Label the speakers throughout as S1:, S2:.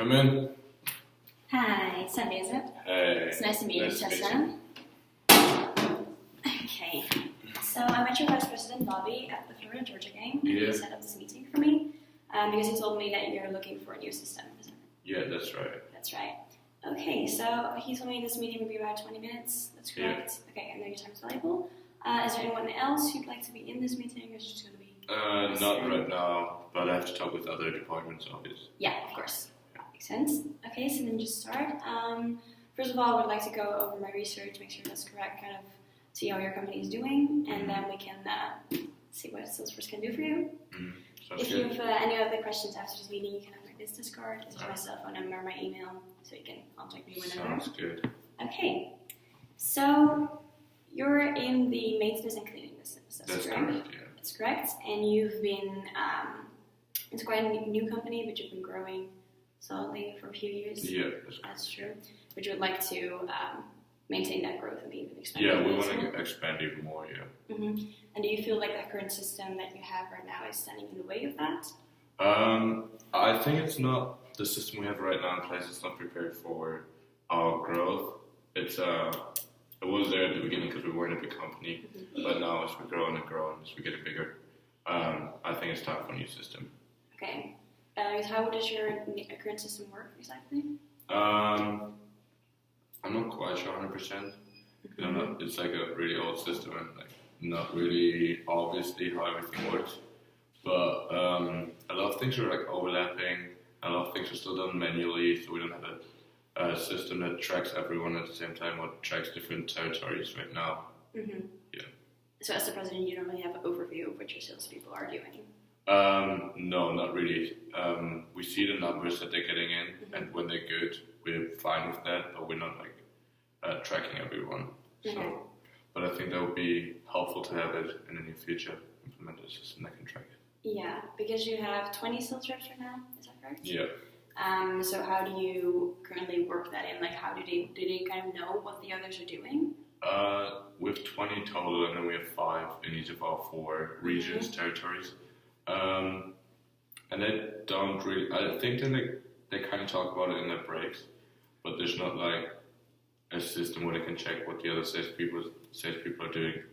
S1: Come in.
S2: Hi, it's Tessa.
S1: Hey.
S2: It's nice to meet you,
S1: Nice to meet
S2: Tessa. Okay, so I'm at your vice president lobby at the Florida Georgia game.
S1: Yeah.
S2: You set up this meeting for me because you told me that you're looking for a new system. Is that right?
S1: Yeah, that's right.
S2: That's right. Okay, so he told me this meeting would be about 20 minutes. That's correct. Yeah. Okay, I know your time is valuable. Is there anyone else who'd like to be in this meeting, or is it just going to be?
S1: Not right now, but I have to talk with other departments, obviously.
S2: Yeah, of course. Makes sense. Okay, so then just start. First of all, I would like to go over my research, make sure that's correct, kind of see how your company is doing, and then we can see what Salesforce can do for you.
S1: Sounds
S2: If
S1: good.
S2: you have any other questions after this meeting, you can have my business card. This is my cell phone number, my email, so you can contact me whenever.
S1: Sounds good.
S2: Okay, so you're in the maintenance and cleaning business.
S1: That's
S2: correct?
S1: correct, yeah.
S2: That's correct, and you've been, it's quite a new company, but you've been growing solidly for a few years.
S1: Yeah,
S2: That's true. But you would like to maintain that growth and even expand.
S1: yeah, we want to expand even more, yeah.
S2: Mm-hmm. And do you feel like the current system that you have right now is standing in the way of that?
S1: I think it's not, the system we have right now in place is not prepared for our growth. It was there at the beginning because we weren't a big company, but now as we grow and grow and as we get bigger, I think it's time for a new system.
S2: Okay. How does your current system work exactly?
S1: I'm not quite sure 100%. It's like a really old system and like not really obviously how everything works. But a lot of things are like overlapping. A lot of things are still done manually, so we don't have a system that tracks everyone at the same time or tracks different territories right now.
S2: Mm-hmm.
S1: Yeah.
S2: So as the president, you don't really have an overview of what your salespeople are doing?
S1: No, not really. We see the numbers that they're getting in, and when they're good, we're fine with that, but we're not like tracking everyone. So, but I think that would be helpful to have it in the near future, implement a system that can track it.
S2: Yeah, because you have 20 sales reps right now, is that correct?
S1: Yeah.
S2: So how do you currently work that in? Like, how do they kind of know what the others are doing?
S1: We have 20 total, and then we have 5 in each of our 4 regions, territories. And they don't really, I think they kind of talk about it in their breaks, but there's not like a system where they can check what the other salespeople are doing.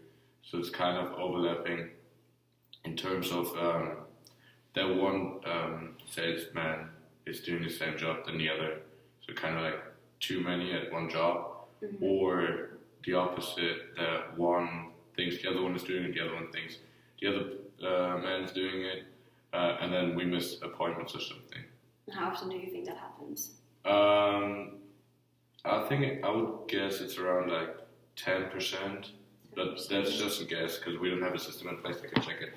S1: So it's kind of overlapping in terms of that one salesman is doing the same job than the other. So kind of like too many at one job, or the opposite, that one thinks the other one is doing it, the other one thinks the other man's doing it, and then we miss appointments or something.
S2: How often do you think that happens?
S1: I would guess it's around like 10%, but that's just a guess because we don't have a system in place that can check it.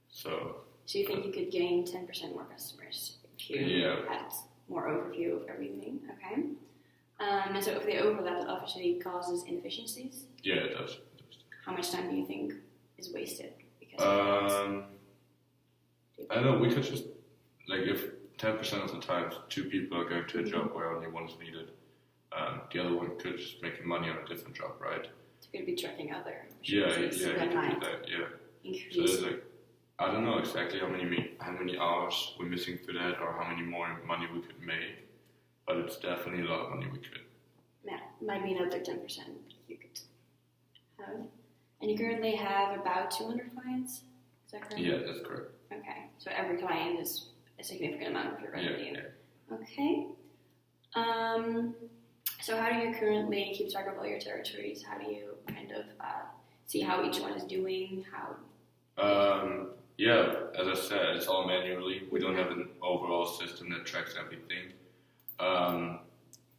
S1: So
S2: you think you could gain 10% more customers if you had more overview of everything? Okay. And so if they overlap, it obviously causes inefficiencies?
S1: Yeah, it does.
S2: How much time do you think is wasted because of that?
S1: I don't know, we could just, like if 10% of the time 2 people are going to a job where only one is needed, the other one could just make money on a different job, right?
S2: So you could be tracking other
S1: Yeah,
S2: efficiencies
S1: you
S2: that
S1: could
S2: might
S1: do that, yeah.
S2: increase.
S1: So there's like, I don't know exactly how many hours we're missing for that or how many more money we could make, but it's definitely a lot of money we could.
S2: Yeah, might be another 10% you could have. And you currently have about 200 clients, is that correct?
S1: Yeah, that's correct.
S2: Okay, so every client is a significant amount of your revenue.
S1: Yeah.
S2: Okay. So how do you currently keep track of all your territories? How do you kind of see how each one is doing?
S1: Yeah, as I said, it's all manually. We don't have an overall system that tracks everything.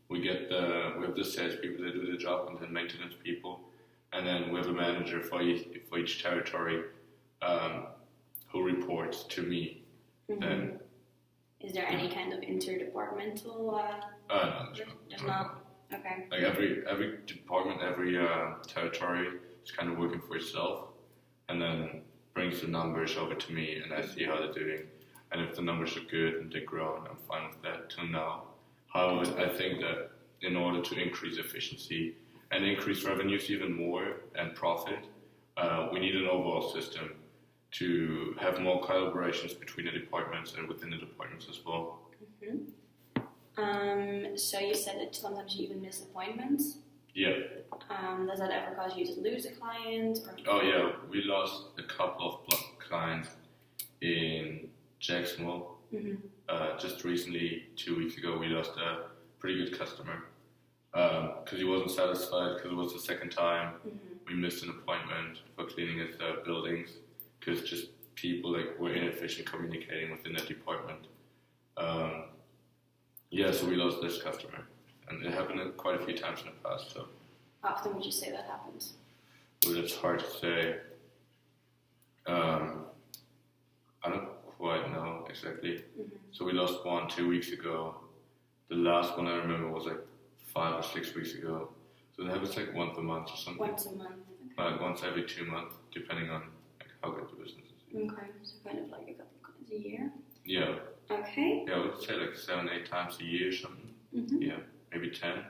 S1: We have the sales people that do the job and then maintenance people, and then we have a manager for each territory who reports to me. Then,
S2: is there any kind of interdepartmental?
S1: No,
S2: there's not. Okay.
S1: Like every department, every territory is kind of working for itself, and then brings the numbers over to me, and I see how they're doing. And if the numbers are good and they're growing, I'm fine with that till now. However, I think that in order to increase efficiency and increase revenues even more and profit, we need an overall system to have more collaborations between the departments and within the departments as well.
S2: So you said that sometimes you even miss appointments.
S1: Yeah.
S2: Does that ever cause you to lose a client? Or?
S1: Oh yeah, we lost a couple of clients in Jacksonville. Just recently, 2 weeks ago, we lost a pretty good customer because he wasn't satisfied because it was the second time we missed an appointment for cleaning his buildings because just people were inefficient communicating within that department. So we lost this customer, and it happened quite a few times in the past. So
S2: how often would you say that happens?
S1: Well, it's hard to say. I don't quite know exactly. So we lost one 2 weeks ago. The last one I remember was 5 or 6 weeks ago. So it happens once a month or something.
S2: Once a month. Okay.
S1: Once every 2 months, depending on how good the business is.
S2: Okay, so kind of a couple times a year.
S1: Yeah.
S2: Okay.
S1: Yeah, I would say 7-8 times a year or something. Yeah, maybe 10.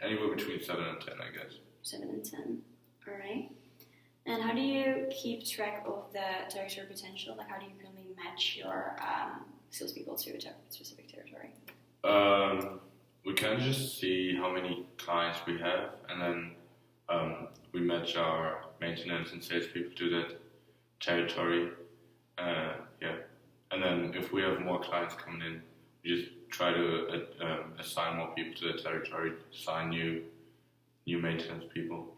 S1: Anywhere between 7 and 10, I guess.
S2: 7 and 10. All right. And how do you keep track of the territory potential? How do you currently match your salespeople to a specific territory?
S1: We can just see how many clients we have, and then we match our maintenance and salespeople to that territory. And then if we have more clients coming in, we just try to assign more people to the territory, assign new maintenance people.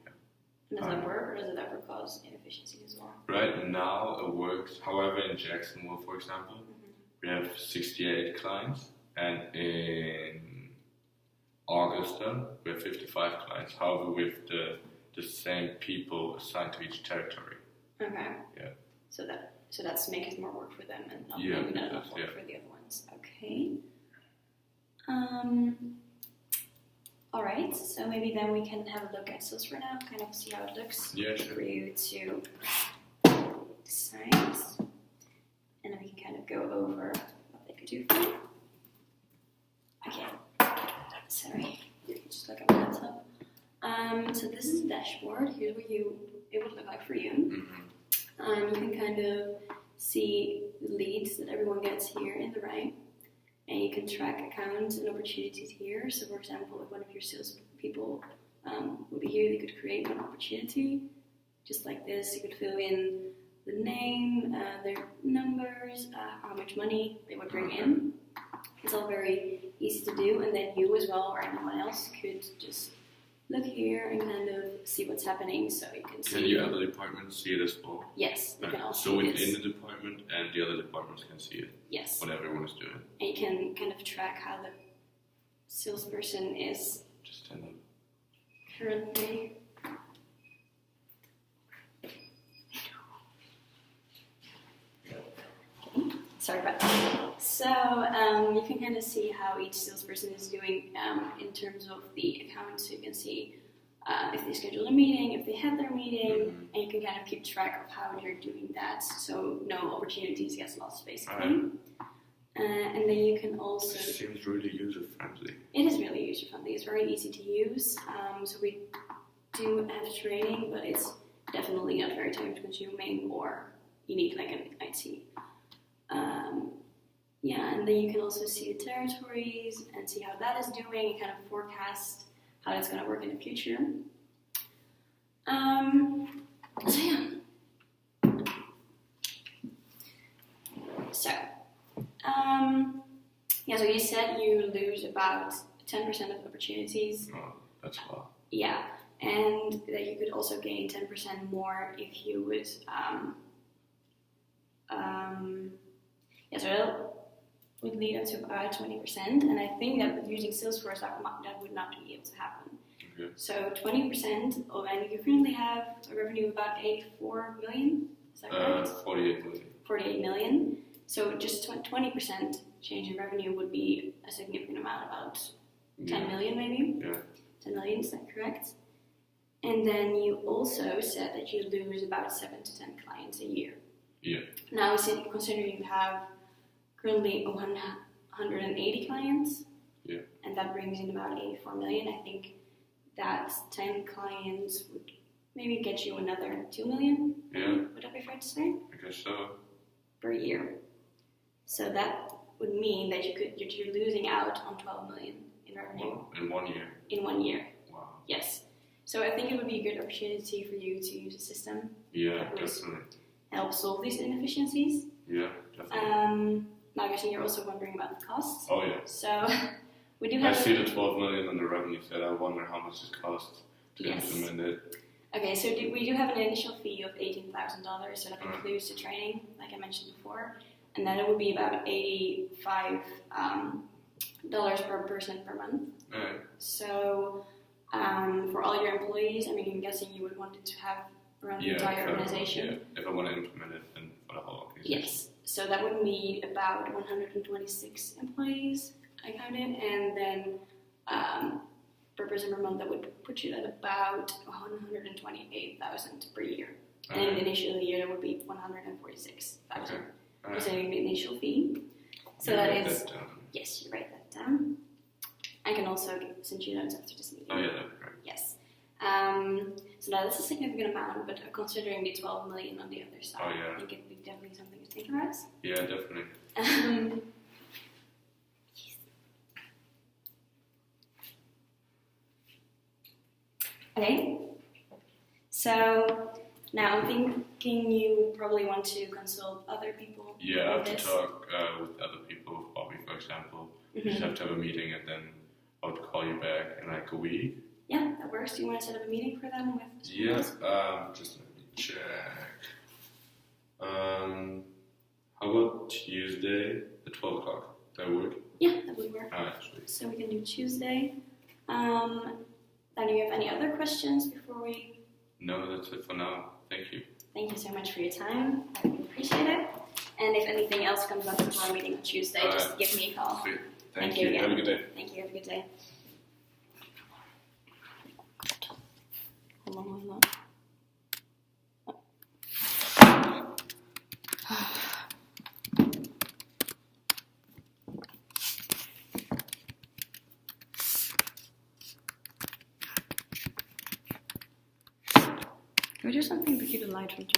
S2: And does that work, or does it ever cause inefficiency as well?
S1: Right now it works. However, in Jacksonville, for example, we have 68 clients, and in Augusta we have 55 clients. However, with the same people assigned to each territory. Okay. Yeah.
S2: So that's making more work for them and maybe not enough work for the other ones. Okay. All right. So maybe then we can have a look at sales for now, kind of see how it looks for you to decide, and then we can kind of go over what they could do for you. Okay. Sorry. Just look at my laptop. So this is a dashboard. Here's what it would look like for you. You can kind of see the leads that everyone gets here in the right, and you can track accounts and opportunities here. So, for example, if one of your salespeople would be here, they could create one opportunity, just like this. You could fill in the name, their numbers, how much money they would bring in. It's all very easy to do, and then you as well, or anyone else, could just look here and kind of see what's happening, so you can see.
S1: Can the other departments see it as well?
S2: Yes, you can also.
S1: So within the department, and the other departments can see it.
S2: Yes.
S1: What everyone is doing.
S2: And you can kind of track how the salesperson is.
S1: Just tell them.
S2: Currently. Sorry about that. So you can kind of see how each salesperson is doing in terms of the account. So you can see if they scheduled a meeting, if they had their meeting, and you can kind of keep track of how they're doing that, so no opportunities get lost, basically. And then you can also.
S1: It seems really user friendly.
S2: It is really user friendly. It's very easy to use. So we do have training, but it's definitely not very time consuming, or you need an IT. And then you can also see the territories and see how that is doing and kind of forecast how that's going to work in the future. So you said you lose about 10% of opportunities.
S1: Oh, that's a lot.
S2: Yeah, and that you could also gain 10% more if you would. So that would lead up to about 20%, and I think that with using Salesforce, that would not be able to happen.
S1: Okay.
S2: So 20%, and you currently have a revenue of about 84 million. Is that correct?
S1: 48 million.
S2: 48 million. So just 20% change in revenue would be a significant amount, about 10 million maybe.
S1: Yeah.
S2: 10 million, is that correct? And then you also said that you lose about 7 to 10 clients a year.
S1: Yeah.
S2: Now, considering you have currently 180 clients, and that brings in about 84 million, I think that 10 clients would maybe get you another 2 million.
S1: Yeah.
S2: Would that be fair to say?
S1: I guess so.
S2: Per year. So that would mean that you're losing out on 12 million in revenue.
S1: Wow. In 1 year.
S2: In 1 year.
S1: Wow.
S2: Yes. So I think it would be a good opportunity for you to use a system
S1: Yeah,
S2: that would
S1: definitely.
S2: help solve these inefficiencies.
S1: Yeah, definitely.
S2: Now, I guess you're also wondering about the costs.
S1: Oh yeah.
S2: So we do
S1: I
S2: have.
S1: see the 12 million on the revenue side. I wonder how much it costs to
S2: Yes.
S1: implement it.
S2: Okay, so we do have an initial fee of $18,000, so that includes the training, like I mentioned before, and then it would be about $85 per person per month.
S1: Alright.
S2: So for all your employees, I mean, I'm guessing you would want it to have around the entire organization.
S1: Yeah, if I want to implement it, then for the whole organization.
S2: Yes, so that would be about 126 employees, I counted, and then per person per month, that would put you at about 128,000 per year. And in the initial year, that would be 146,000.
S1: Okay.
S2: So the initial fee. So that is, yes, you write that down. I can also send you notes after this meeting.
S1: Oh yeah, that'd be great.
S2: Yes. So now that's a significant amount, but considering the 12 million on the other side, I think it'd be definitely something to think about.
S1: Yeah, definitely.
S2: Okay. So now I'm thinking you probably want to consult other people.
S1: Yeah, I have to talk with other people, Bobby, for example. You just have to have a meeting and then I'll call you back in like a week.
S2: Yeah, that works. Do you want to set up a meeting for them with?
S1: Yes, just let me check. How about Tuesday at 12 o'clock? That work?
S2: Yeah, that would work.
S1: Actually.
S2: So we can do Tuesday. Then do you have any other questions before we?
S1: No, that's it for now. Thank you.
S2: Thank you so much for your time. I really appreciate it. And if anything else comes up before our meeting on Tuesday, just give me a call.
S1: Sweet.
S2: Thank you again.
S1: Have a good day.
S2: Thank you. Have a good day. Hold on. Can we do something to keep the light from turning?